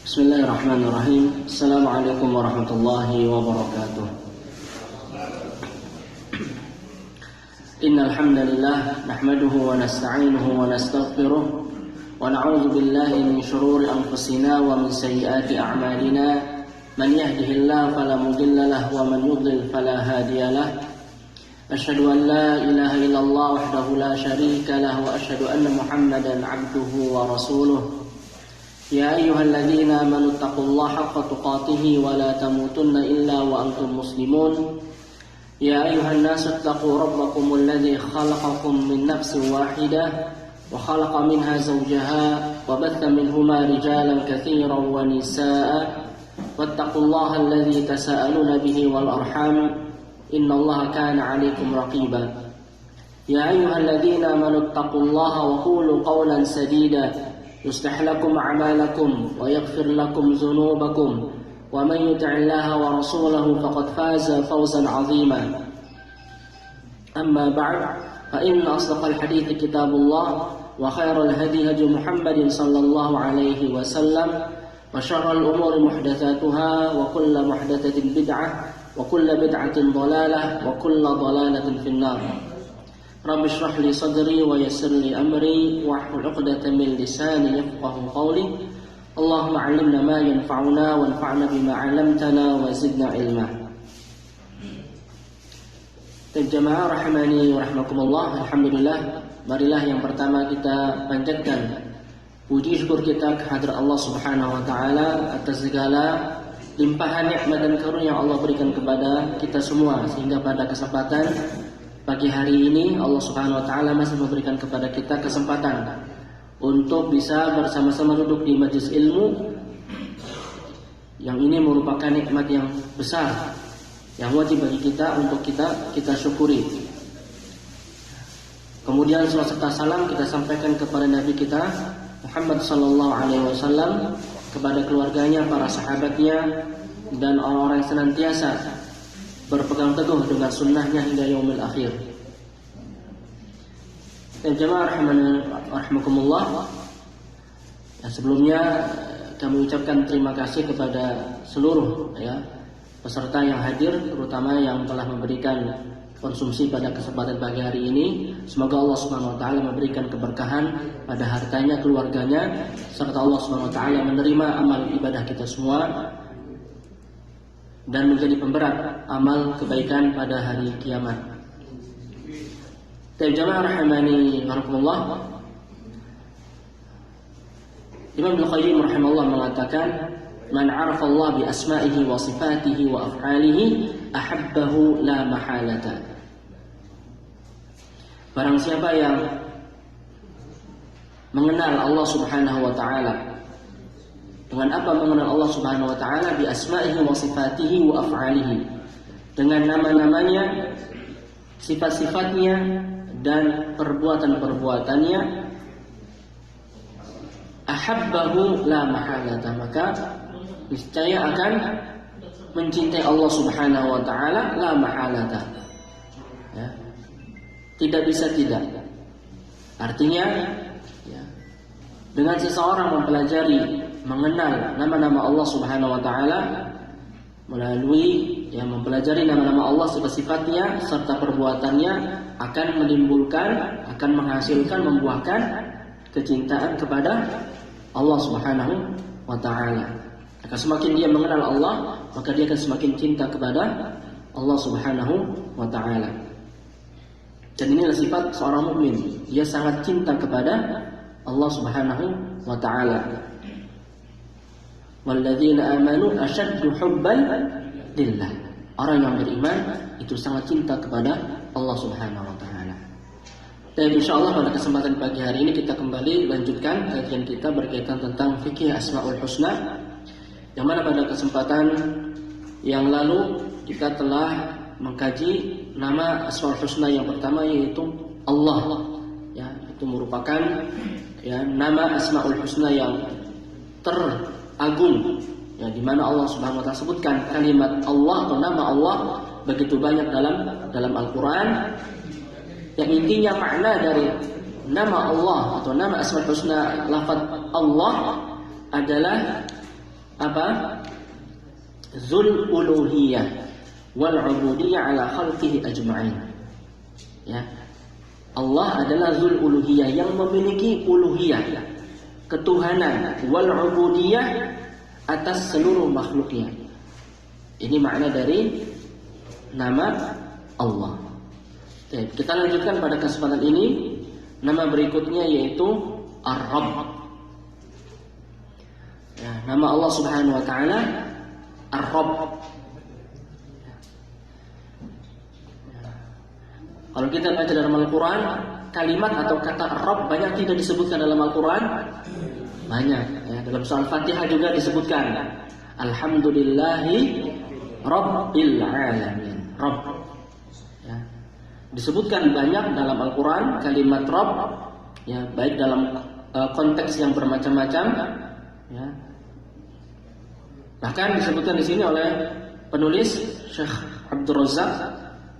Bismillahirrahmanirrahim. Assalamualaikum warahmatullahi wabarakatuh. Innal hamdalillah nahmaduhu wa nasta'inuhu wa nastaghfiruh wa na'udzu billahi min shururi anfusina wa min sayyiati a'malina. Man yahdihillahu fala mudilla lahu wa man yudlil fala hadiya lahu. Asyhadu an la ilaha illallah wahdahu la syarika lahu wa asyhadu anna Muhammadan 'abduhu wa rasuluh. يا أيها الذين آمنوا اتقوا الله حق تقاته ولا تموتن إلا وأنتم مسلمون يا أيها الناس اتقوا ربكم الذي خلقكم من نفس واحدة وخلق منها زوجها وبث منهما رجالا كثيرا ونساء واتقوا الله الذي تساءلون به والأرحام إن الله كان عليكم رقيبا يا أيها الذين آمنوا اتقوا الله وقولوا قولا سديدا يصلح لكم أعمالكم ويغفر لكم ذنوبكم ومن يطع الله ورسوله فقد فاز فوزا عظيما أما بعد فإن أصدق الحديث كتاب الله وخير الهدي هدي محمد صلى الله عليه وسلم وشر الأمور محدثاتها وكل محدثة بدعة وكل بدعة ضلالة وكل ضلالة في النار. Rabbi shrah li sadri wa yassir li amri wahlul 'uqdatam min lisani yafqahu qawli. Allahumma 'allimna ma yanfa'una wanfa'na bima 'allamtana wa zidna ilma. Jamaah rahimani wa rahmakumullah. Alhamdulillah, marilah yang pertama kita panjatkan puji syukur kita kehadrat Allah Subhanahu wa taala atas segala limpahan nikmat dan karunia yang Allah berikan kepada kita semua, sehingga pada kesempatan pagi hari ini Allah Subhanahu wa taala masih memberikan kepada kita kesempatan untuk bisa bersama-sama duduk di majelis ilmu yang ini merupakan nikmat yang besar yang wajib bagi kita untuk kita syukuri. Kemudian salawat serta salam kita sampaikan kepada Nabi kita Muhammad sallallahu alaihi wasallam, kepada keluarganya, para sahabatnya, dan orang-orang yang senantiasa berpegang teguh dengan sunnahnya hingga yaumil akhir. Dan jemaah rahimakumullah, sebelumnya kami ucapkan terima kasih kepada seluruh peserta yang hadir, terutama yang telah memberikan konsumsi pada kesempatan pagi hari ini. Semoga Allah Subhanahu wa taala memberikan keberkahan pada hartanya, keluarganya, serta Allah Subhanahu wa taala menerima amal ibadah kita semua dan menjadi pemberat amal kebaikan pada hari kiamat. Jamaah rahimani warahmatullah. Imam Al-Qayyim rahimahullah mengatakan, man 'arafa Allah bi asma'ihi wa sifatihi wa af'alihi ahabbahu la mahalata. Barang siapa yang mengenal Allah Subhanahu wa taala, dengan apa mengenal Allah Subhanahu wa taala? Bi asma'ihi wa sifatihi wa af'alihi, dengan nama-namanya, sifat-sifatnya dan perbuatan-perbuatannya. Ahabbahu la mahalata, maka niscaya akan mencintai Allah Subhanahu wa taala la mahalata. Tidak bisa tidak. Artinya dengan seseorang mempelajari, mengenal nama-nama Allah Subhanahu wa taala melalui mempelajari nama-nama Allah, sifat-sifatnya serta perbuatannya, akan menimbulkan, akan menghasilkan, membuahkan kecintaan kepada Allah Subhanahu wa taala. Maka semakin dia mengenal Allah, maka dia akan semakin cinta kepada Allah Subhanahu wa taala. Dan inilah sifat seorang mukmin, dia sangat cinta kepada Allah Subhanahu wa taala. Walladzina amanu asyaddu hubban lillah. Orang yang beriman itu sangat cinta kepada Allah Subhanahu wa taala. Dan insyaallah pada kesempatan pagi hari ini kita kembali lanjutkan kajian kita berkaitan tentang fikih Asmaul Husna, yang mana pada kesempatan yang lalu kita telah mengkaji nama Asmaul Husna yang pertama, yaitu Allah. Itu merupakan nama Asmaul Husna yang teragung, di mana Allah Subhanahu wa taala sebutkan kalimat Allah atau nama Allah begitu banyak dalam Al-Qur'an. Yang intinya makna dari nama Allah atau nama Asmaul Husna, lafaz Allah adalah apa? Zul uluhiyah wal ubudiyah ala khalqihi ajma'in. Ya. Allah adalah zul uluhiyah, yang memiliki uluhiyah, ketuhanan, wal ubudiyah atas seluruh makhluknya. Ini makna dari nama Allah. Kita lanjutkan pada kesempatan ini. Nama berikutnya yaitu Ar-Rabb. Ya, nama Allah Subhanahu wa taala Ar-Rabb. Kalau kita baca dalam Al-Quran, kalimat atau kata Rabb banyak tidak disebutkan dalam Al-Quran? Banyak. Ya, dalam surah Al-Fatihah juga disebutkan. Alhamdulillahi Rabbil Alamin. Rabb. Ya. Disebutkan banyak dalam Al-Quran kalimat Rabb. Ya, baik dalam konteks yang bermacam-macam. Ya. Bahkan disebutkan di sini oleh penulis Syekh Abdul Razak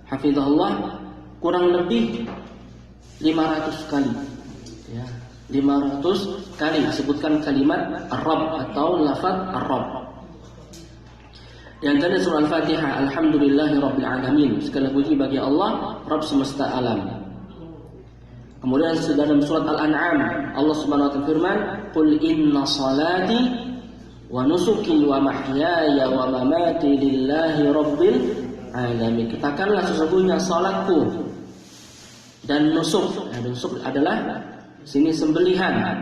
hafizahullah, kurang lebih 500 kali. Ya, 500 kali disebutkan kalimat Ar-Rabb atau lafaz Ar-Rabb. Di antara surah Al-Fatihah, Alhamdulillahi Rabbil Alamin, segala puji bagi Allah, Rabb semesta alam. Kemudian dalam surat Al-An'am, Allah Subhanahu wa taala firman, "Qul inna salati wa nusuki wa mahyaya wa mamati lillahi Rabbil Alamin." Katakanlah sesungguhnya salatku dan nusuk. Nusuk adalah sini sembelihan,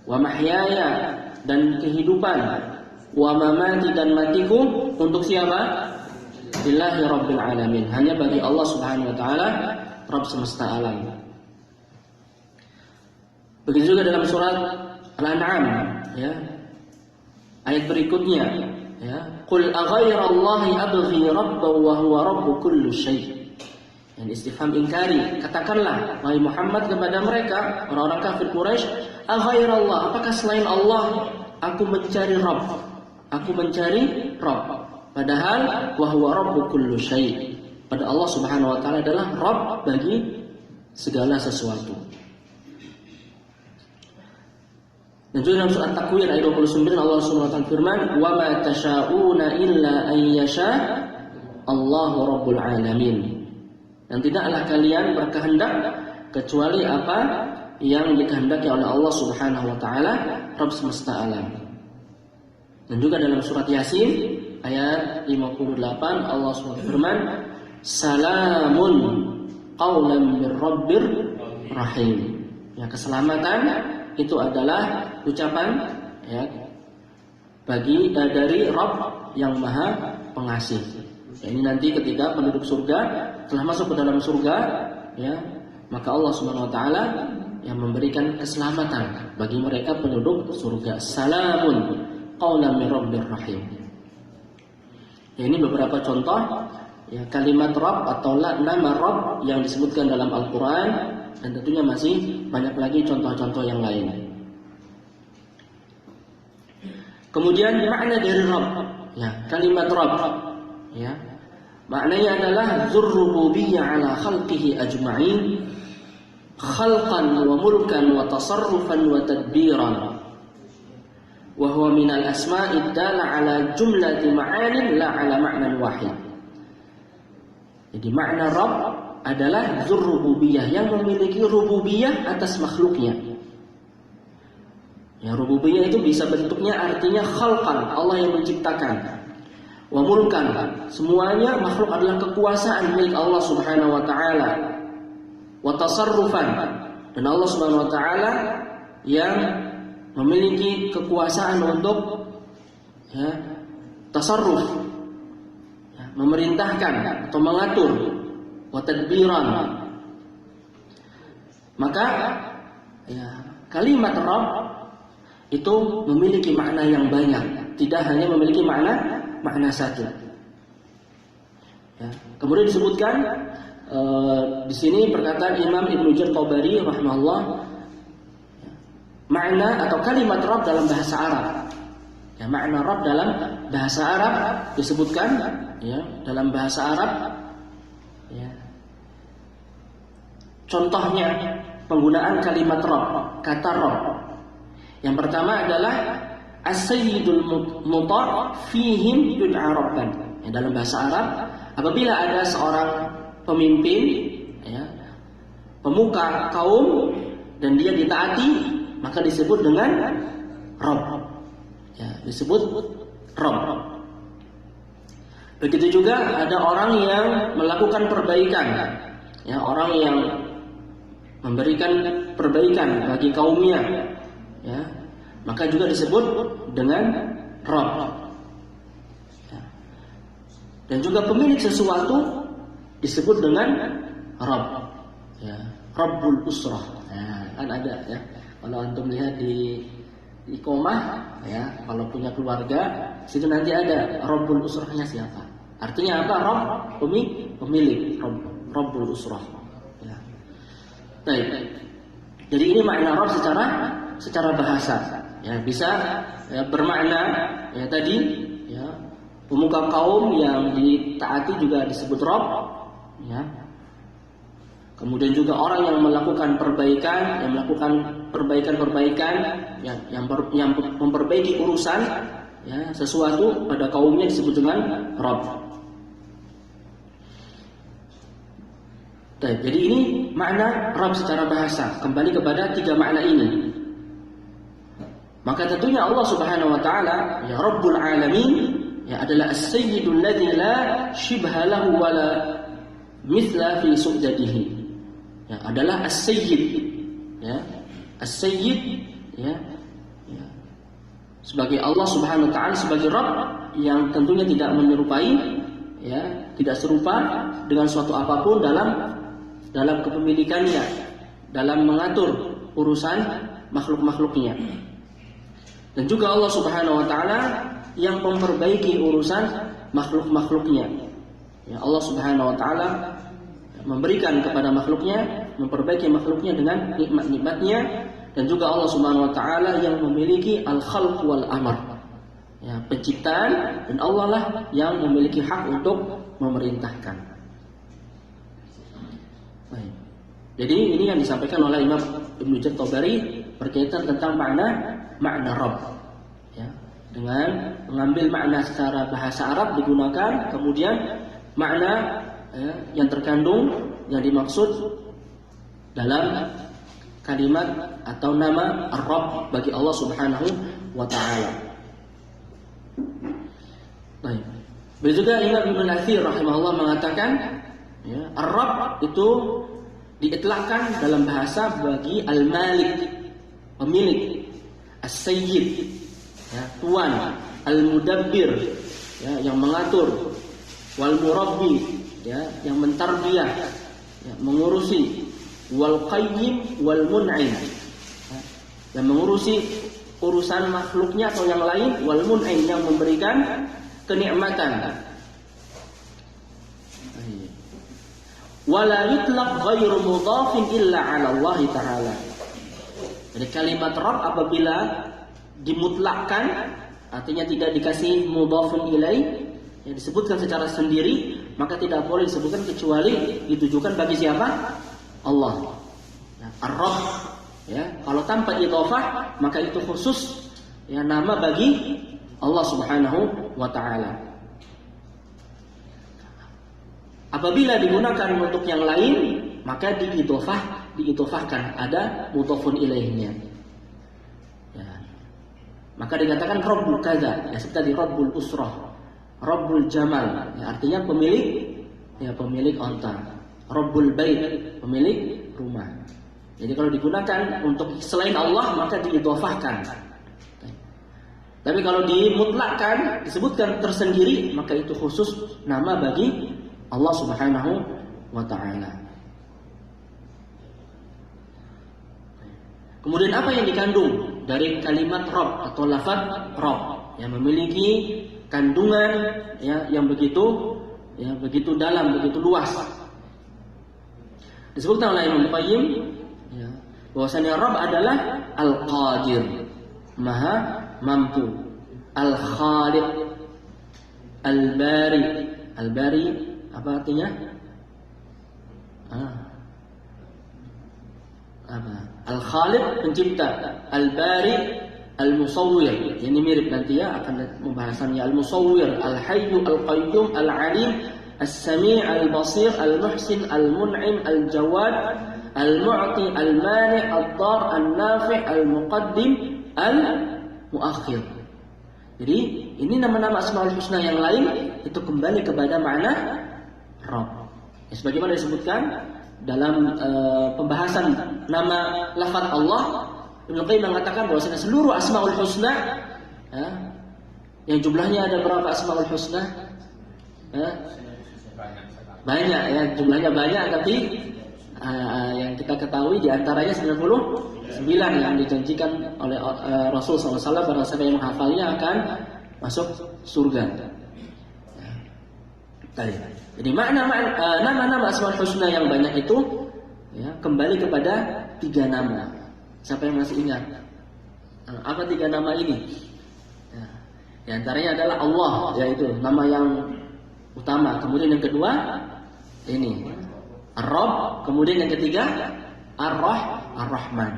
wa mahyaya dan kehidupan, wa mamati dan matiku untuk siapa? Lillahi Rabbil Alamin, hanya bagi Allah Subhanahu wa taala, Rabb semesta alam. Begitu juga dalam surat Al-An'am, ya. Ayat berikutnya, ya, "Qul aghairallahi abghi rabban wa huwa rabbu kulli syai'." Yang istifham ingkari, katakanlah wahai Muhammad kepada mereka orang-orang kafir Quraisy, aghairallah, apakah selain Allah aku mencari Rabb? Aku mencari Rabb. Padahal wa huwa rabbu kulli syai'. Pada Allah Subhanahu wa taala adalah Rabb bagi segala sesuatu. Dan juga dalam surat Takwir ayat 29 Allah Subhanahu wa taala firman, "Wa ma tasyauna illa an yasha Allahu Rabbul Alamin." Dan tidaklah kalian berkehendak kecuali apa yang dikehendaki oleh Allah Subhanahu wa taala, Rabb semesta alam. Dan juga dalam surat Yasin ayat 58 Allah SWT firman, "Salamun qaulan mir rabbir rahim." Ya, keselamatan itu adalah ucapan, ya, bagi dari Rabb yang Maha Pengasih. Ya, ini nanti ketika penduduk surga telah masuk ke dalam surga, ya, maka Allah Subhanahu wa taala yang memberikan keselamatan bagi mereka penduduk surga. Salamun qaulan mir rabbir rahim. Ya, ini beberapa contoh, ya, kalimat Rabb atau nama Rabb yang disebutkan dalam Al-Quran, dan tentunya masih banyak lagi contoh-contoh yang lain. Kemudian makna dari Rabb, ya, kalimat Rabb, ya, maknanya adalah dzurrububiyyah ala khalqihi ajma'in, khalqan wa mulkan wa tasarrufan wa tadbiran. Wa huwa min al-asma'id dala ala jumlati ma'anin la ala ma'nan wahid. Jadi makna Rabb adalah dzurrububiyyah, yang memiliki rububiyah atas makhluknya. Ya, rububiyah itu bisa bentuknya artinya khalqan, Allah yang menciptakan. Wa mulkan, semuanya makhluk adalah kekuasaan milik Allah Subhanahu wa taala. Wa tasarrufan, dan Allah Subhanahu wa taala yang memiliki kekuasaan untuk, ya, tasarruf, ya, memerintahkan atau mengatur. Wa tadbiran. Maka, ya, kalimat Rabb itu memiliki makna yang banyak, tidak hanya memiliki makna satu. Ya. Kemudian disebutkan di sini perkataan Imam Ibnu Jarir Tabari rahimahullah, makna atau kalimat Rabb dalam bahasa Arab. Ya, makna Rabb dalam bahasa Arab disebutkan, ya, dalam bahasa Arab, ya. Contohnya penggunaan kalimat Rabb, kata Rabb. Yang pertama adalah as-sayyidul muta' fihim yud'a rabban. Ya, dalam bahasa Arab, apabila ada seorang pemimpin, ya, pemuka kaum dan dia ditaati, maka disebut dengan Rabb. Ya, disebut Rabb. Begitu juga ada orang yang melakukan perbaikan, ya, orang yang memberikan perbaikan bagi kaumnya, ya, maka juga disebut dengan Rabb. Ya. Dan juga pemilik sesuatu disebut dengan Rabb. Ya, Rabbul Usrah. Ya, kan ada ya. Kalau antum lihat di Iqomah, ya, kalau punya keluarga, situ nanti ada Rabbul Usrahnya siapa. Artinya apa? Rabb, pemilik, Rabbul Usrah. Ya. Baik. Jadi ini makna Rabb secara bahasa. Ya, bisa ya, bermakna ya tadi ya, pemuka kaum yang ditaati juga disebut Rabb, ya. Kemudian juga orang yang melakukan perbaikan, yang melakukan perbaikan yang memperbaiki urusan, ya, sesuatu pada kaumnya disebut dengan Rabb. Jadi ini makna Rabb secara bahasa. Kembali kepada tiga makna ini. Maka tentunya Allah Subhanahu wa taala, ya, Rabbul Alamin, ya, adalah as-sayyidul ladzi la shibha lahu wa la mithla fi su'dadihi. Ya, adalah as-sayyid, ya. As-sayyid, ya, ya. Sebagai Allah Subhanahu wa taala, sebagai Rabb yang tentunya tidak menyerupai, ya, tidak serupa dengan suatu apapun dalam kepemilikannya, dalam mengatur urusan makhluk-makhluknya. Dan juga Allah Subhanahu wa taala yang memperbaiki urusan makhluk-makhluknya. Ya, Allah Subhanahu wa taala memberikan kepada makhluknya, memperbaiki makhluknya dengan nikmat-nikmatnya, dan juga Allah Subhanahu wa taala yang memiliki al-khalq wal amr. Ya, penciptaan, dan Allah lah yang memiliki hak untuk memerintahkan. Baik. Jadi ini yang disampaikan oleh Imam Ibnu Jarir Tabari berkaitan tentang makna Rabb, ya, dengan mengambil makna secara bahasa Arab digunakan, kemudian makna, ya, yang terkandung yang dimaksud dalam kalimat atau nama Ar-Rabb bagi Allah Subhanahu wa taala. Baik. Begitu juga Imam Ibnu Katsir rahimahullah mengatakan, ya, Ar-Rabb itu diitlakkan dalam bahasa bagi al-Malik, pemilik, as-Sayyid, ya, tuan, al-Mudabbir, ya, yang mengatur, wal Murabbi, ya, yang mentarbiyah, ya, mengurusi, wal Qayyim wal Mun'im, ya, yang mengurusi urusan makhluknya atau yang lain, wal Mun'im, yang memberikan kenikmatan. Wala yutlaq ghairu mudhafin illa 'ala Allah Ta'ala. Jadi kalimat Rabb apabila dimutlakkan, artinya tidak dikasih mudhafun ilaih, yang disebutkan secara sendiri, maka tidak boleh disebutkan kecuali ditujukan bagi siapa? Allah. Nah, Ar-Rabb, ya, kalau tanpa idhafah maka itu khusus, ya, nama bagi Allah Subhanahu wa taala. Apabila digunakan untuk yang lain, maka diidhofahkan, ada mudhafun ilaihnya. Ya. Maka dikatakan Rabbul Kaza, ya, seperti Rabbul Usrah, Rabbul Jamal, ya, artinya pemilik, ya, pemilik onta. Rabbul Bait, pemilik rumah. Jadi kalau digunakan untuk selain Allah maka diidhofahkan. Tapi kalau dimutlakkan, disebutkan tersendiri, maka itu khusus nama bagi Allah Subhanahu wa taala. Kemudian apa yang dikandung dari kalimat Rabb atau lafaz Rabb, yang memiliki kandungan, ya, yang begitu dalam, begitu luas. Disebutkan oleh Ibnu Qayyim, ya, bahwasanya Rabb adalah Al-Qadir, Maha mampu, Al-Khaliq, Al-Bari. Al-Bari apa artinya? Apa? Al-Khaliq, pencipta. Al-Bari, Al-Musawwir, ini mirip nanti ya akan pembahasannya. Al-Musawwir, Al-Hayyu, Al-Qayyum, Al-Alim, As-Sami', Al-Basir, Al-Muhsin, Al-Mun'im, Al-Jawad, Al-Mu'ti, Al-Mani', Ad-Dar, Al-Nafi', Al-Muqaddim, Al-Muakhir. Jadi ini nama-nama Asmaul Husna yang lain itu kembali kepada makna Rabb. Ya, sebagaimana disebutkan dalam pembahasan nama lafaz Allah, Ibnu Qayyim mengatakan bahwasanya seluruh Asmaul Husna ya, yang jumlahnya ada berapa Asmaul Husna? Ya, banyak ya, jumlahnya banyak, tapi yang kita ketahui diantaranya 99 yang dijanjikan oleh Rasul SAW barang siapa yang menghafalnya akan masuk surga. Jadi nama-nama Asmaul Husna yang banyak itu ya, kembali kepada 3 nama. Siapa yang masih ingat? Apa 3 nama ini? Ya, di antaranya adalah Allah, yaitu nama yang utama. Kemudian yang kedua ini Ar-Rabb. Kemudian yang ketiga Ar-Rahman.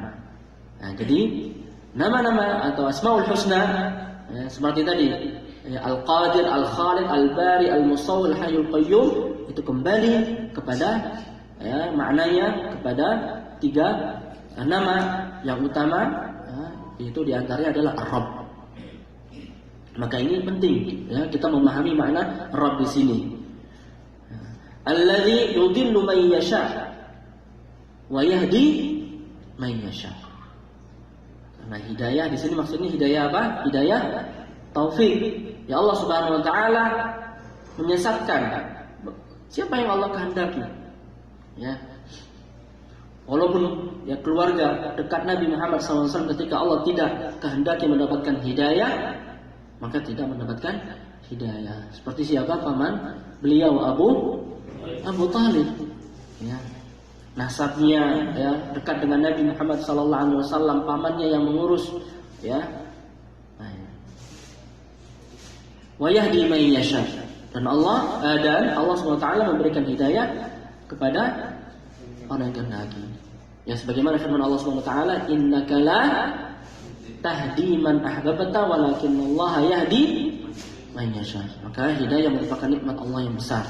Nah, jadi nama-nama atau Asmaul Husna ya, seperti tadi ya, Al-Qadir, Al-Khalid, Al-Bari, Al-Musawwir, Al-Hayyul Qayyum, itu kembali kepada ya, maknanya kepada 3 nama yang utama ya, itu diantaranya adalah Ar-Rabb. Maka ini penting ya, kita memahami makna Rabb di sini. Alladzi yudhillu man yasha wa yahdi man yasha. Karena hidayah di sini maksudnya hidayah apa? Hidayah taufik. Ya Allah Subhanahu wa taala menyesatkan siapa yang Allah kehendaki. Ya. Walaupun ya keluarga dekat Nabi Muhammad SAW ketika Allah tidak kehendaki mendapatkan hidayah, maka tidak mendapatkan hidayah. Seperti siapa? Paman beliau Abu Talib. Ya. Nasabnya ya, dekat dengan Nabi Muhammad SAW, pamannya yang mengurus ya. Wa yahdi man yasha. Dan Allah SWT memberikan hidayah kepada orang yang kehendaki. Ya, sebagaimana firman Allah SWT, innaka la tahdi man ahbabta walakinnallaha yahdi man yasha. Maka hidayah merupakan nikmat Allah yang besar.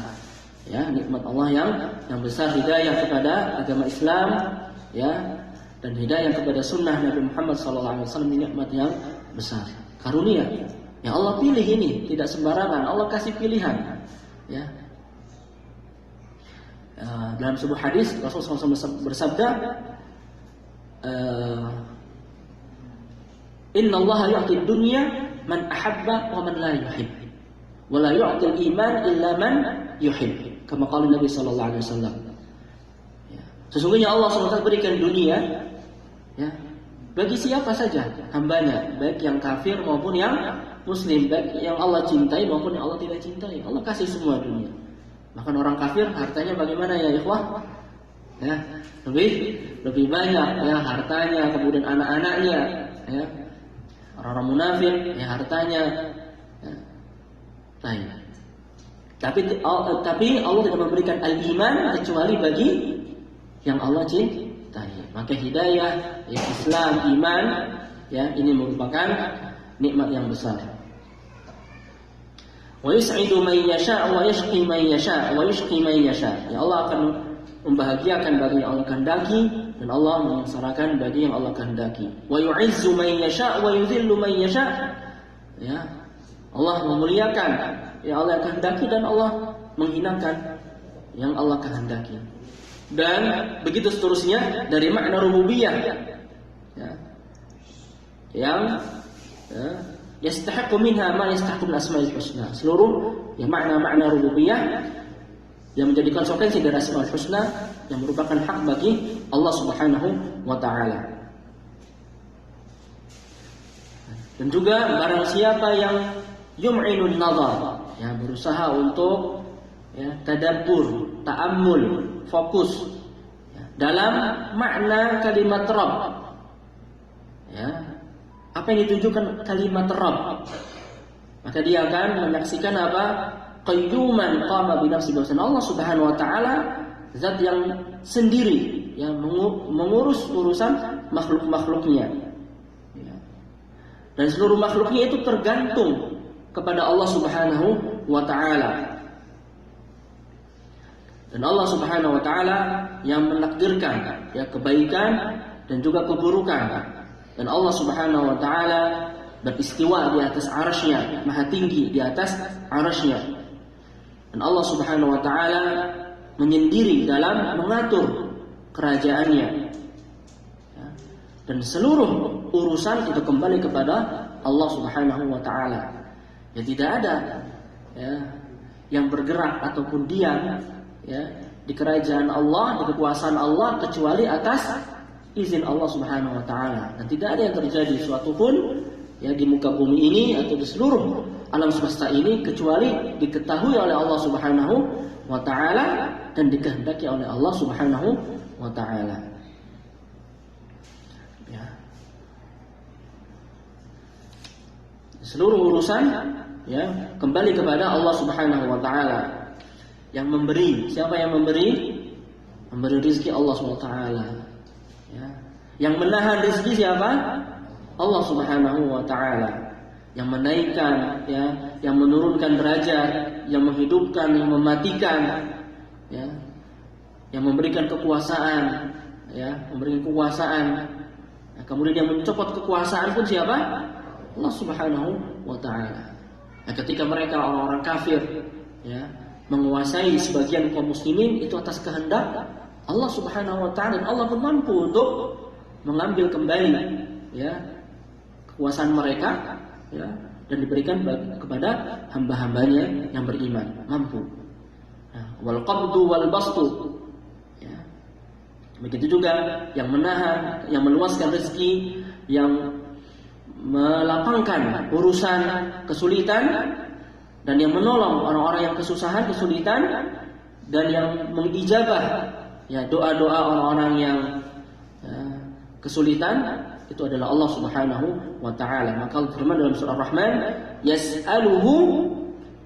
Ya, nikmat Allah yang besar, hidayah kepada agama Islam ya, dan hidayah kepada sunnah Nabi Muhammad SAW, nikmat yang besar, karunia. Ya Allah pilih ini, tidak sembarangan. Allah kasih pilihan. Ya. Dalam sebuah hadis Rasulullah SAW bersabda, Inna Allah yu'ti dunya man ahabba wa man la yuhib, wa la yu'ti al-iman illa man yuhib. Kama qala Nabi sallallahu alaihi wasallam. Ya. Sesungguhnya Allah SWT berikan dunia ya, bagi siapa saja hambanya, baik yang kafir maupun yang muslim, baik yang Allah cintai maupun yang Allah tidak cintai. Allah kasih semua dunia. Bahkan orang kafir hartanya bagaimana ya ikhwah? Ya, lebih banyak ya hartanya, kemudian anak-anaknya ya. Orang-orang munafik ya hartanya ya. Tapi Allah tidak memberikan al-iman kecuali bagi yang Allah cintai. Maka hidayah ya, Islam, iman ya, ini merupakan nikmat yang besar. Wa yus'idu man yasha wa yashqi man yasha wa yushqi man yasha. Ya Allah akan membahagiakan bagi yang Allah kehendaki dan Allah menyengsarakan bagi yang Allah kehendaki. Wa yu'izzu man yasha wa yudhillu man yasha. Ya. Allah memuliakan yang Allah kehendaki dan Allah menghinakan yang Allah kehendaki. Dan begitu seterusnya dari makna rububiyah. Ya. Yang ya, yastahiqu minha ma yastahiqu min asma'il husna. Seluruh ya makna-makna rububiyah yang menjadi konsekuensi dari Asmaul Husna yang merupakan hak bagi Allah Subhanahu wa taala. Dan juga barang siapa yang yum'inun nazar, ya berusaha untuk ya tadabbur, ta'ammul, fokus ya, dalam makna kalimat Rabb. Ya, apa yang ditunjukkan kalimat Rabb? Maka dia akan menyaksikan apa? Qayyuman qama bi nafsi, bahwa Allah Subhanahu wa taala zat yang sendiri yang mengurus urusan makhluk-makhluknya. Ya. Dan seluruh makhluknya itu tergantung kepada Allah Subhanahu wa taala. Dan Allah Subhanahu wa taala yang menakdirkan ya kebaikan dan juga keburukan. Dan Allah Subhanahu wa taala beristiwa di atas arasy-Nya, maha tinggi di atas arasy-Nya. Dan Allah Subhanahu wa taala menyendiri dalam mengatur kerajaannya. Ya. Dan seluruh urusan itu kembali kepada Allah Subhanahu wa taala. Ya tidak ada ya yang bergerak ataupun diam ya di kerajaan Allah, di kekuasaan Allah kecuali atas izin Allah Subhanahu wa taala. Dan tidak ada yang terjadi suatu pun ya di muka bumi ini atau di seluruh alam semesta ini kecuali diketahui oleh Allah Subhanahu wa taala dan dikehendaki oleh Allah Subhanahu wa taala. Ya. Seluruh urusan ya kembali kepada Allah Subhanahu wa taala. Yang memberi, siapa yang memberi? Memberi rezeki Allah Subhanahu wa taala. Ya. Yang menahan rezeki siapa? Allah Subhanahu wa taala. Yang menaikkan ya, yang menurunkan derajat, yang menghidupkan, yang mematikan ya. Yang memberikan kekuasaan ya, memberikan kekuasaan. Nah, kemudian yang mencopot kekuasaan pun siapa? Allah Subhanahu wa taala. Nah, ketika mereka orang-orang kafir ya menguasai sebagian kaum muslimin itu atas kehendak Allah Subhanahu wa taala, dan Allah pun mampu untuk mengambil kembali ya kekuasaan mereka ya dan diberikan kepada hamba-hambanya yang beriman, mampu. Nah, wal qabdu wal bastu ya. Begitu juga yang menahan, yang meluaskan rezeki, yang melapangkan urusan kesulitan, dan yang menolong orang-orang yang kesusahan, kesulitan, dan yang mengijabah ya doa-doa orang-orang yang ya, kesulitan, itu adalah Allah Subhanahu wa taala. Maka Allah firman dalam surah Ar-Rahman, yas'aluhu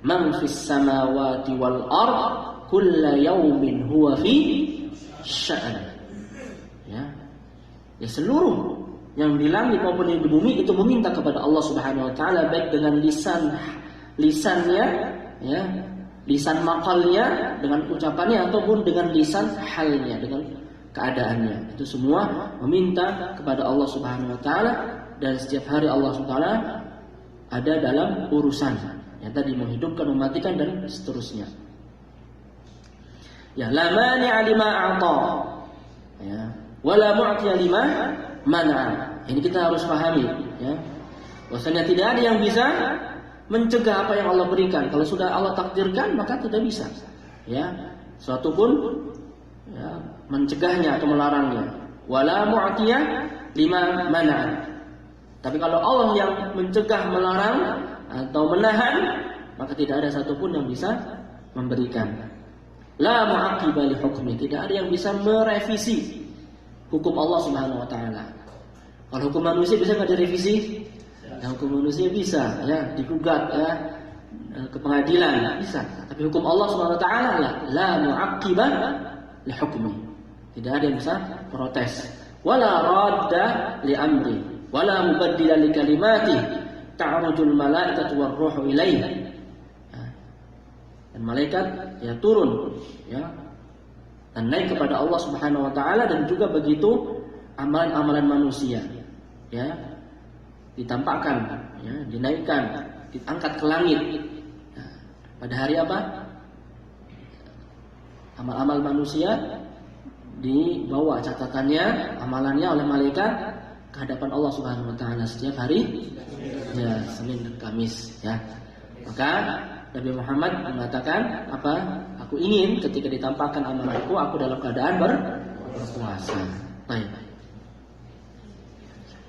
man fis samawati wal ard kulla yaumin huwa fi sya'n. Ya. Ya seluruh yang di langit maupun yang di bumi itu meminta kepada Allah Subhanahu wa taala, baik dengan lisannya ya, lisan makalnya dengan ucapannya ataupun dengan lisan halnya, dengan keadaannya. Itu semua meminta kepada Allah Subhanahu wa taala, dan setiap hari Allah Subhanahu wa taala ada dalam urusan yang tadi menghidupkan, mematikan dan seterusnya. Ya, la mani'a lima a'ta. Ya, wala mu'tiya lima mana'a. Ini kita harus pahami ya. Bahwasanya tidak ada yang bisa mencegah apa yang Allah berikan. Kalau sudah Allah takdirkan maka tidak bisa ya suatu pun ya mencegahnya atau melarangnya. Wala mu'tiya lima mana'a. Tapi kalau Allah yang mencegah, melarang atau menahan, maka tidak ada satupun yang bisa memberikan. La mu'aqqiba li hukmi. Tidak ada yang bisa merevisi hukum Allah Subhanahu wa taala. Kalau hukum manusia bisa nggak direvisi? Yang hukum manusia bisa ya digugat ya ke pengadilan bisa, tapi hukum Allah Subhanahu wa taala la mu'aqqiba li hukmi. Tidak ada yang bisa protes. Wala radda li amri, wala mubaddila li kalimati, ta'rujul malaikatu war ruhu ilaihi. Dan malaikat ya turun ya dan naik kepada Allah Subhanahu wa taala, dan juga begitu amalan-amalan manusia ya ditampakkan, ya, dinaikkan, diangkat ke langit. Nah, pada hari apa? Amal-amal manusia dibawa catatannya, amalannya oleh malaikat ke hadapan Allah Subhanahu wa taala setiap hari, ya, Senin dan Kamis, ya. Maka Nabi Muhammad mengatakan apa? Aku ingin ketika ditampakkan amalanku, aku dalam keadaan berpuasa. Baik.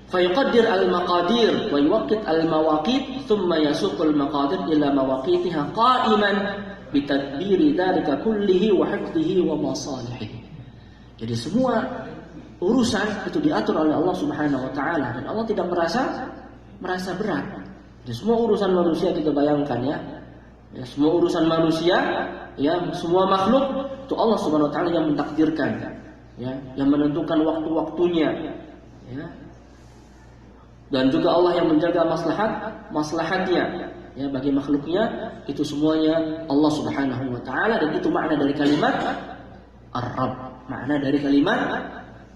Fayuqaddir al-maqadir wa yuwaqqit al-mawaqit thumma yasuqul maqadir ila mawaqitiha qa'iman bitadbiri dzalika kullihi wa hifdhihi wa masalihi. Jadi semua urusan itu diatur oleh Allah Subhanahu wa taala, dan Allah tidak merasa berat. Jadi semua urusan manusia kita bayangkan ya. Ya, semua urusan manusia, ya, semua makhluk itu Allah Subhanahu wa taala yang mentakdirkan, ya, yang menentukan waktu-waktunya, ya. Dan juga Allah yang menjaga maslahatnya ya bagi makhluknya, itu semuanya Allah Subhanahu wa taala. Dan itu makna dari kalimat Ar-Rabb. Makna dari kalimat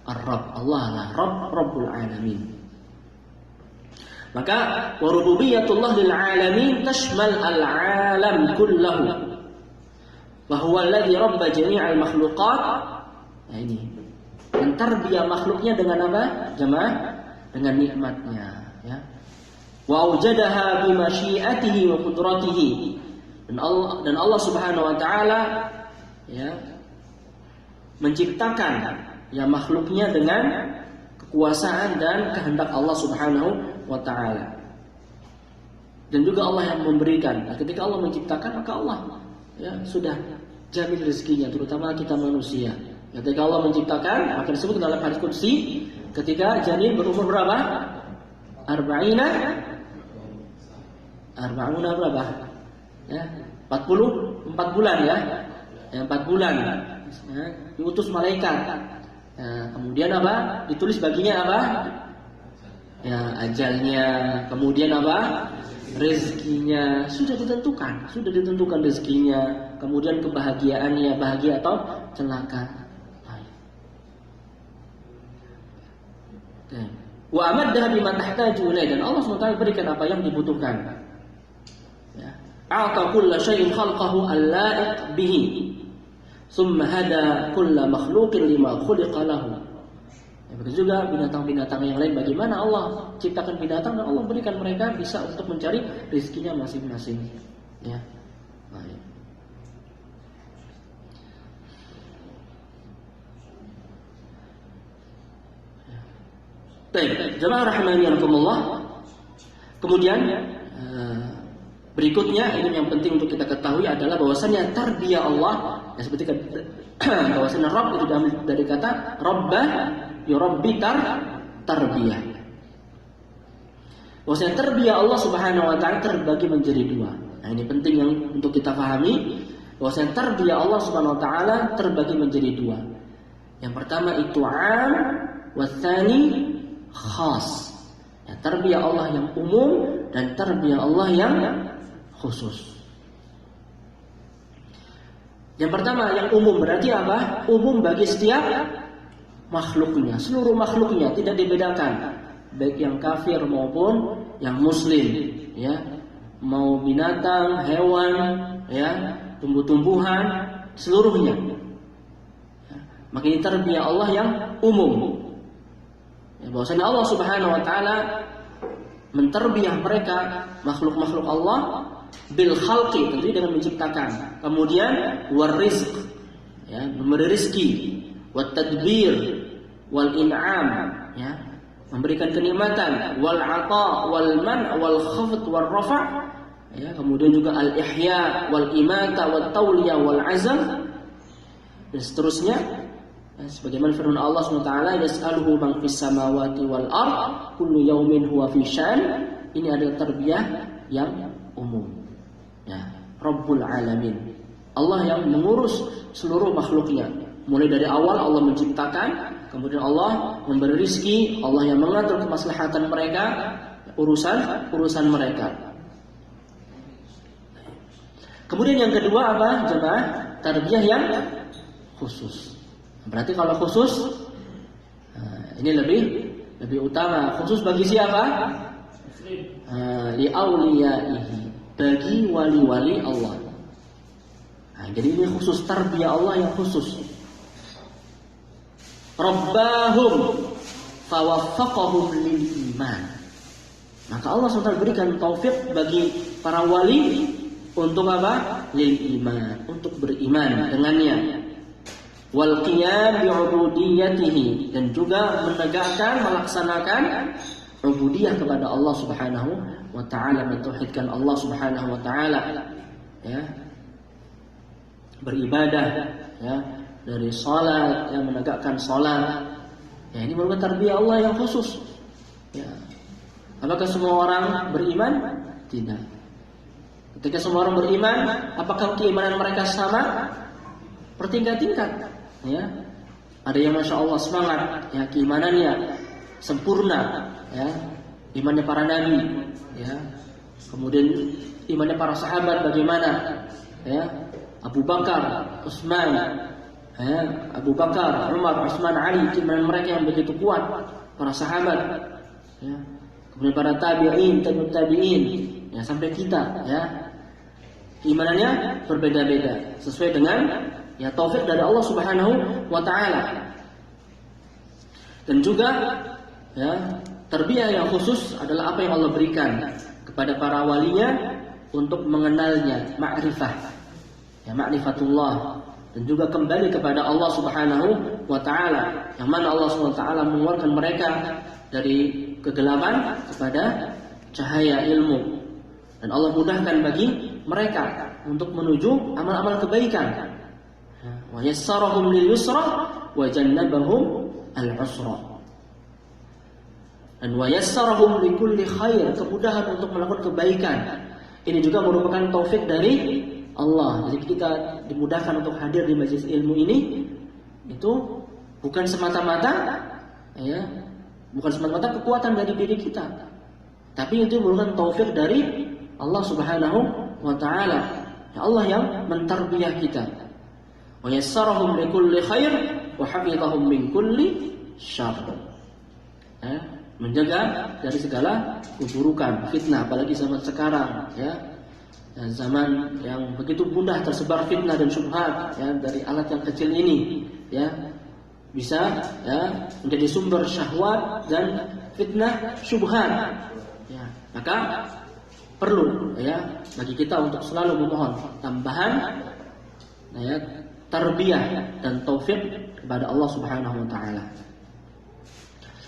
Ar-Rabb, Allah lah Rabbul alamin. Maka wa rububiyyatullah lil alamin tashmal al-alam kullahu. Wa huwa alladhi rabba jami'al makhluqat. Nah ini. Mentarbiyah makhluknya dengan apa? Jemaah, dengan nikmatnya, ya. Wa aujadaha bi masyiatihi wa qudratihi. Dan Allah Subhanahu wa taala ya menciptakan ya makhluknya dengan kekuasaan dan kehendak Allah Subhanahu wa taala. Dan juga Allah yang memberikan. Nah, ketika Allah menciptakan, maka Allah ya sudah jamin rezekinya, terutama kita manusia. Ketika Allah menciptakan, maka disebut dalam hadis qudsi, ketika janin berumur berapa? Arba'ina berapa? Ya, 4 bulan ya. 4 bulan. Ya, diutus malaikat. Ya, kemudian apa? Ditulis baginya apa? Ya, ajalnya. Kemudian apa? Rezekinya sudah ditentukan rezekinya. Kemudian kebahagiaannya, bahagia atau celaka. Wa amaddaha bima tahtaju ilaih, dan Allah SWT berikan apa yang dibutuhkan. Ya. A'ta kulla syai'in khalqahu al-la'iq bihi. Tsumma hada kulla makhluqin lima khuliqa lahu. Ya, begitu juga binatang-binatang yang lain, bagaimana Allah ciptakan binatang dan Allah berikan mereka bisa untuk mencari rezekinya masing-masing. Ya. Baik. Baik, jemaah rahimani rahimakumullah. Kemudian berikutnya ini yang penting untuk kita ketahui adalah bahwasanya tarbiyah Allah ya, seperti bahwasanya Rabb itu dari kata Rabbah yurabbi tarbiyah. Bahwasanya tarbiyah Allah Subhanahu wa taala terbagi menjadi 2. Nah, ini penting yang untuk kita pahami, bahwasanya tarbiyah Allah Subhanahu wa taala terbagi menjadi 2. Yang pertama itu 'am, wa tsani khas. Ya, tarbiyah Allah yang umum dan tarbiyah Allah yang khusus. Yang pertama yang umum berarti apa? Umum bagi setiap makhluknya, seluruh makhluknya, tidak dibedakan, baik yang kafir maupun yang muslim, ya. Mau binatang, hewan, ya, tumbuh-tumbuhan, seluruhnya. Ya. Maka ini tarbiyah Allah yang umum. Bahwasanya Allah Subhanahu wa taala menterbiah mereka makhluk-makhluk Allah bil khalqi, tentu dengan menciptakan, kemudian war rizq, ya, memberi rezeki, wat tadbir wal in'am, ya, memberikan kenikmatan, wal ata wal man wal khafd wal rafa', ya, kemudian juga al ihya wal imata wat tawliya wal azam, dan seterusnya. Sebagaimana firman Allah SWT, yas'aluhu man fis samawati wal ard kullu yaumin huwa fi sya'n. Ini adalah tarbiyah yang umum, ya, Rabbul alamin, Allah yang mengurus seluruh makhluknya. Mulai dari awal Allah menciptakan, kemudian Allah memberi rizki, Allah yang mengatur kemaslahatan mereka, urusan mereka. Kemudian yang kedua apa, jemaah? Tarbiyah yang khusus. Berarti kalau khusus, ini lebih utama. Khusus bagi siapa? Li auliyaihi, bagi wali-wali Allah. Nah, jadi ini khusus, tarbiyah Allah yang khusus. Rabbahum fawaffaqahum lil iman. Maka Allah SWT berikan taufik bagi para wali untuk apa? Lil iman, untuk beriman dengannya. Wal qiyam bi'ubudiyyatihi, dan juga menegakkan, melaksanakan ubudiyah kepada Allah Subhanahu wa taala, mentauhidkan Allah Subhanahu wa taala, ya. Beribadah, ya, dari salat, ya, menegakkan salat. Ya, ini merupakan tarbiyah Allah yang khusus. Ya. Apakah semua orang beriman? Tidak. Ketika semua orang beriman, apakah keimanan mereka sama? Bertingkat-tingkat. Ya, ada yang masya Allah semangat, ya, keimanannya sempurna, ya, imannya para nabi, ya. Kemudian imannya para sahabat bagaimana, ya. Abu Bakar, Utsman, ya. Abu Bakar, Umar, Utsman, Ali, iman mereka yang begitu kuat, para sahabat, ya. Kemudian para tabi'in, tabi'in, ya, sampai kita, ya. Imanannya berbeda-beda sesuai dengan ya taufik dari Allah Subhanahu wa taala. Dan juga ya, tarbiyah yang khusus adalah apa yang Allah berikan kepada para walinya untuk mengenalnya, ma'rifah. Ya, ma'rifatullah, dan juga kembali kepada Allah Subhanahu wa taala. Yang mana Allah Subhanahu wa taala mengeluarkan mereka dari kegelapan kepada cahaya ilmu. Dan Allah mudahkan bagi mereka untuk menuju amal-amal kebaikan. Wa yassarahum lil yusra wa jannabahum al-usra. Dan wa yassarahum li kulli khair, kemudahan untuk melakukan kebaikan. Ini juga merupakan taufik dari Allah. Jadi kita dimudahkan untuk hadir di majelis ilmu ini itu bukan semata-mata ya, bukan semata-mata kekuatan dari diri kita. Tapi itu merupakan taufik dari Allah Subhanahu wa taala. Ya, Allah yang mentarbiyah kita. Wa yassarahum li kulli khair wa hafizahum min kulli syarr. Ya, menjaga dari segala keburukan, fitnah, apalagi zaman sekarang, ya. Zaman yang begitu mudah tersebar fitnah dan syubhat, ya, dari alat yang kecil ini, ya, bisa ya menjadi sumber syahwat dan fitnah syubhat. Ya, maka perlu ya bagi kita untuk selalu memohon tambahan ya tarbiyah dan taufik kepada Allah Subhanahu wa taala.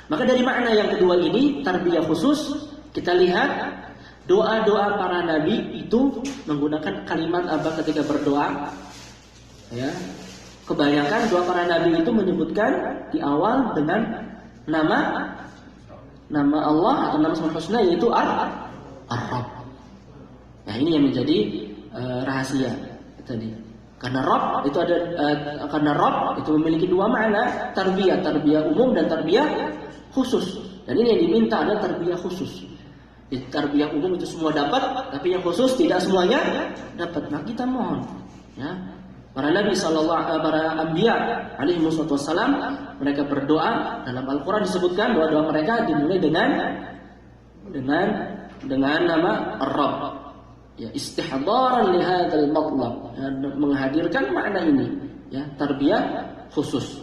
Maka dari makna yang kedua ini, tarbiyah khusus, kita lihat doa-doa para nabi itu menggunakan kalimat apa ketika berdoa? Ya. Kebanyakan doa para nabi itu menyebutkan di awal dengan nama Allah atau nama husna, yaitu Ar-Rabb. Nah, ini yang menjadi rahasia tadi. Karena Rabb itu ada karena Rabb itu memiliki dua makna, tarbiyah umum dan tarbiyah khusus. Dan ini yang diminta adalah tarbiyah khusus. Di tarbiyah umum itu semua dapat, tapi yang khusus tidak semuanya dapat. Nah, kita mohon, ya. Para nabi para anbiya alaihi wassalam, mereka berdoa, dalam Al-Qur'an disebutkan doa-doa mereka dimulai dengan nama Ar-Rabb. Ya, istihdaran li hadzal matlab, ya, menghadirkan makna ini, ya, tarbiyah khusus.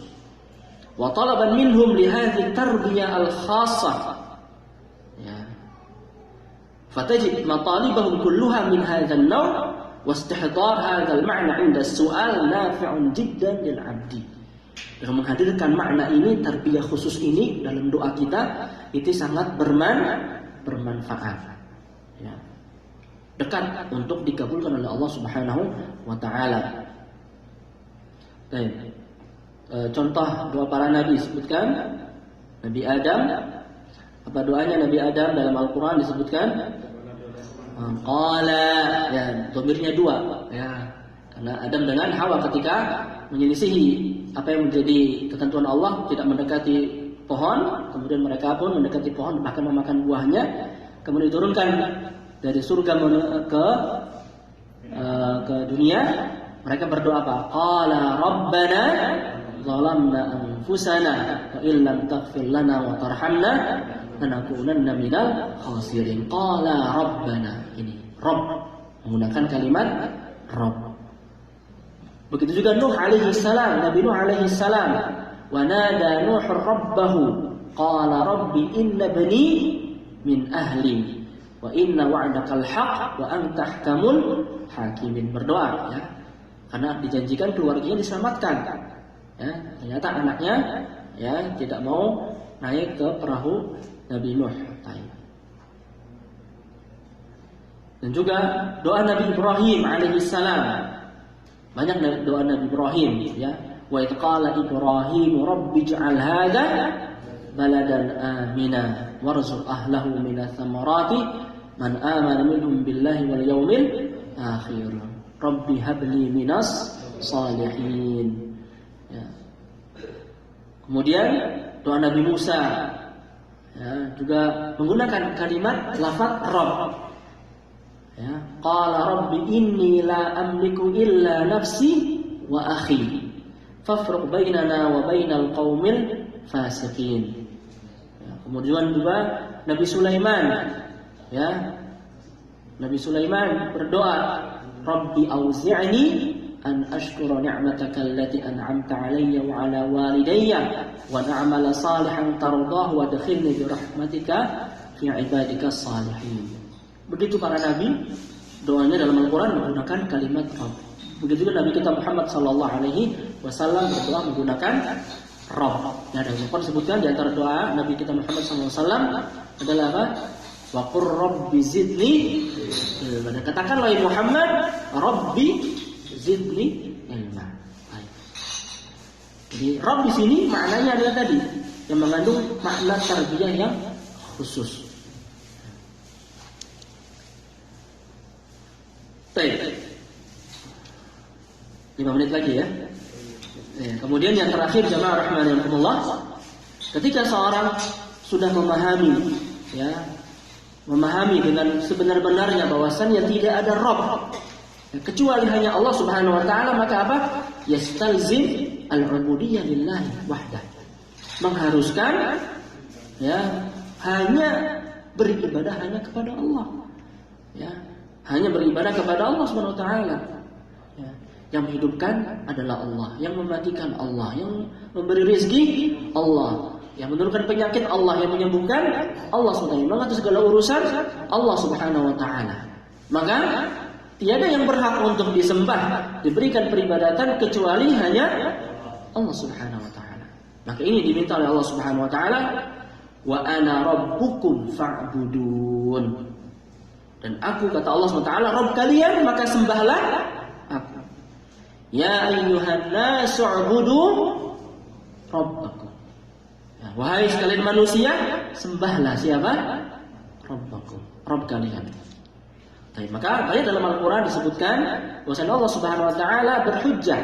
Wa talaban minhum li hadhihi tarbiyah al-khassah. Ya. Fatajid matalibahum kulluha min hadzal naw' wa istihdar hadzal ma'na 'inda as-su'al nafi'un jiddan lil 'abdi. Dengan menghadirkan makna ini, tarbiyah khusus ini dalam doa kita itu sangat bermanfaat. Ya. Dekat untuk dikabulkan oleh Allah Subhanahu wa taala. Baik. Contoh doa para nabi disebutkan Nabi Adam, apa doanya Nabi Adam dalam Al-Qur'an disebutkan qala, ya, dhamirnya dua, ya. Karena Adam dengan Hawa ketika menyelisihi apa yang menjadi ketentuan Allah, tidak mendekati pohon, kemudian mereka pun mendekati pohon bahkan memakan buahnya, kemudian diturunkan dari surga ke dunia. Mereka berdoa apa? Qala rabbana zalamna anfusana wa illam taghfir lana wa tarhamna lanakunanna minal khasirin. Qala rabbana, ini Rabb, menggunakan kalimat Rabb. Begitu juga Nuh alaihi salam, Nabi Nuh alaihi salam, wa nada Nuh rabbahu qala rabbi inna bani min ahli wa inna wa'dakal haq wa anta ahkamul hakimin. Berdoa, ya, karena dijanjikan keluarganya diselamatkan, ya. Ternyata anaknya, ya, tidak mau naik ke perahu Nabi Nuh. Dan juga doa Nabi Ibrahim alaihissalam, banyak doa Nabi Ibrahim, ya. Wa idh qala Ibrahim rabbij'al hadza baladan amina warzuq ahlahu minats thamarati man amana minhum billahi wal yaumil akhir rabbi habli minas salihin. Ya. Kemudian doa Nabi Musa, Ya, juga menggunakan kalimat lafaz Rabb. Ya, qala rabbi inni la amliku illa nafsi wa akhi fafruq bainana wa bainal qaumil fasiqin. Ya, kemudian juga Nabi Sulaiman, ya, Nabi Sulaiman berdoa, Rabbi auzi'ni an ashkura ni'mataka allati an'amta 'alayya wa 'ala walidayya wa na'mala salihan tardahu wa adkhilni bi rahmatika fi 'ibadika salihin. Begitu para nabi doanya dalam Al-Qur'an menggunakan kalimat Rabb. Begitu juga Nabi kita Muhammad sallallahu alaihi wasallam berdoa menggunakan Rabb. Nah, dalam Al-Qur'an disebutkan di antara doa Nabi kita Muhammad sallallahu alaihi wasallam adalah apa? Wa qur rabbi zidni ilma. Katakanlah Muhammad, Rabbi zidni ilma. Jadi Rabb di sini maknanya adalah tadi yang mengandung makna tarbiyah yang khusus. Baik. 5 menit lagi ya. Kemudian yang terakhir jamaah rahimankumullah, ketika seorang sudah memahami, ya, memahami dengan sebenar-benarnya bahwasannya tidak ada Rabb kecuali hanya Allah Subhanahu wa taala, maka apa? Yastalzim al-'ubudiyyah lillahi wahdah. Mengharuskan, ya, hanya beribadah hanya kepada Allah. Ya, hanya beribadah kepada Allah Subhanahu wa taala. Ya, yang menghidupkan adalah Allah, yang mematikan Allah, yang memberi rezeki Allah, yang menurunkan penyakit Allah, yang menyembuhkan Allah SWT, yang mengatur segala urusan Allah Subhanahu wa taala. Maka tiada yang berhak untuk disembah, diberikan peribadatan kecuali hanya Allah Subhanahu wa taala. Maka ini diminta oleh Allah Subhanahu wa taala, wa ana rabbukum fa'budun. Dan aku, kata Allah SWT, Rabb kalian, maka sembahlah aku. Ya ayyuhan nasu ubudu rabbakum. Ya, wahai sekalian manusia, sembahlah siapa? Rabbakum, Rabb kalian. Baik, maka banyak dalam Al-Quran disebutkan bahwa Allah Subhanahu wa taala berhujjah,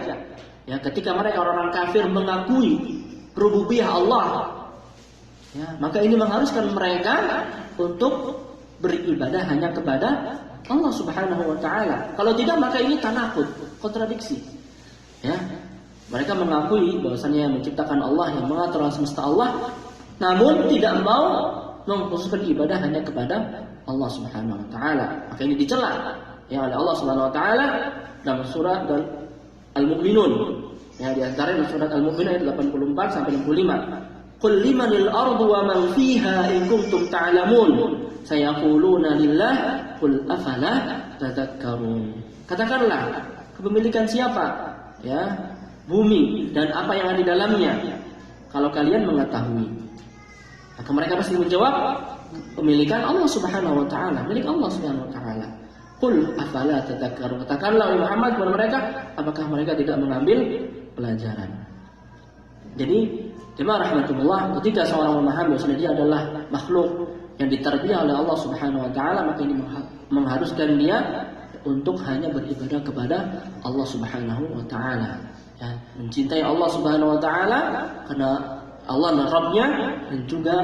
ya, ketika mereka orang kafir mengakui rububiyah Allah. Ya, maka ini mengharuskan mereka untuk beribadah hanya kepada Allah Subhanahu wa taala. Kalau tidak, maka ini tanaqud, kontradiksi. Ya, mereka mengakui bahwasanya yang menciptakan Allah, yang mengatur alam semesta Allah, namun tidak mau mengkhususkan ibadah hanya kepada Allah Subhanahu wa taala. Maka ini dicela ya oleh Allah Subhanahu wa taala dalam surat Al-Mu'minun. Ya, di antara surat Al-Mu'minun ayat 84 sampai 65. Qul limanil ardu wa man fiha in kuntum ta'lamun. Sayaquluna lillah qul afala tadhakkarun. Katakanlah, kepemilikan siapa? Ya, bumi dan apa yang ada di dalamnya, kalau kalian mengetahui. Maka mereka pasti menjawab, kepemilikan Allah Subhanahu wa taala, milik Allah Subhanahu wa taala. Qul afala tadhakkarun. Katakanlah Muhammad kepada mereka, apakah mereka tidak mengambil pelajaran? Jadi, jemaah rahmatullah, ketika seorang memahami bahwa dia adalah makhluk yang ditarbiyah oleh Allah Subhanahu wa taala, maka ini mengharuskan dia untuk hanya beribadah kepada Allah Subhanahu wa taala. Ya, mencintai Allah Subhanahu wa taala karena Allah adalah Rabb-nya, dan juga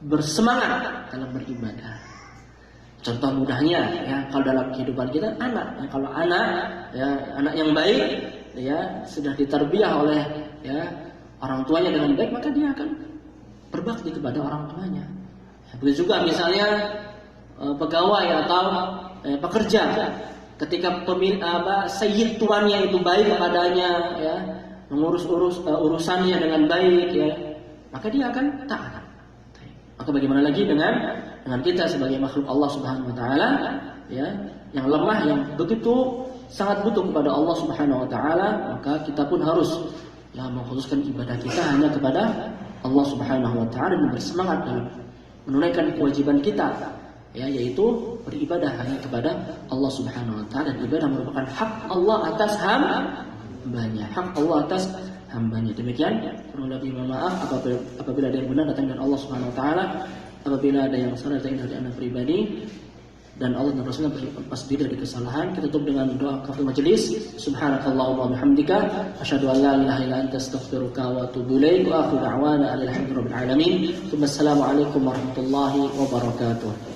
bersemangat dalam beribadah. Contoh mudahnya, ya, kalau dalam kehidupan kita anak, ya, kalau anak, ya, anak yang baik, ya, sudah ditarbiyah oleh, ya, orang tuanya dengan baik, maka dia akan berbakti kepada orang tuanya. Ya, begitu juga misalnya pegawai atau pekerja, ketika sayyid tuannya itu baik kepadanya, ya, mengurus urusannya dengan baik, ya, maka dia akan taat. Maka bagaimana lagi dengan kita sebagai makhluk Allah Subhanahu wa taala, ya, yang lemah, yang begitu sangat butuh kepada Allah Subhanahu wa taala, maka kita pun harus, ya, mengkhususkan ibadah kita hanya kepada Allah Subhanahu wa taala dan bersemangat dalam menunaikan kewajiban kita, ya, yaitu beribadah hanya kepada Allah Subhanahu wa taala. Dan ibadah merupakan hak Allah atas hambanya, hak Allah atas hambanya. Demikian, kurang lebih mohon maaf apabila ada yang benar datang dari Allah Subhanahu wa taala, apabila ada yang salah datang dari anak pribadi. dan Allah dan Rasulnya berlepas diri dari kesalahan. Kita tutup dengan doa kafaratul majelis. Subhanakallahumma bihamdika asyhadu an la ilaha illa anta astaghfiruka wa atubu ilaik wa akhiru da'wana alhamdulillahi rabbil alamin. Wassalamualaikum warahmatullahi wabarakatuh.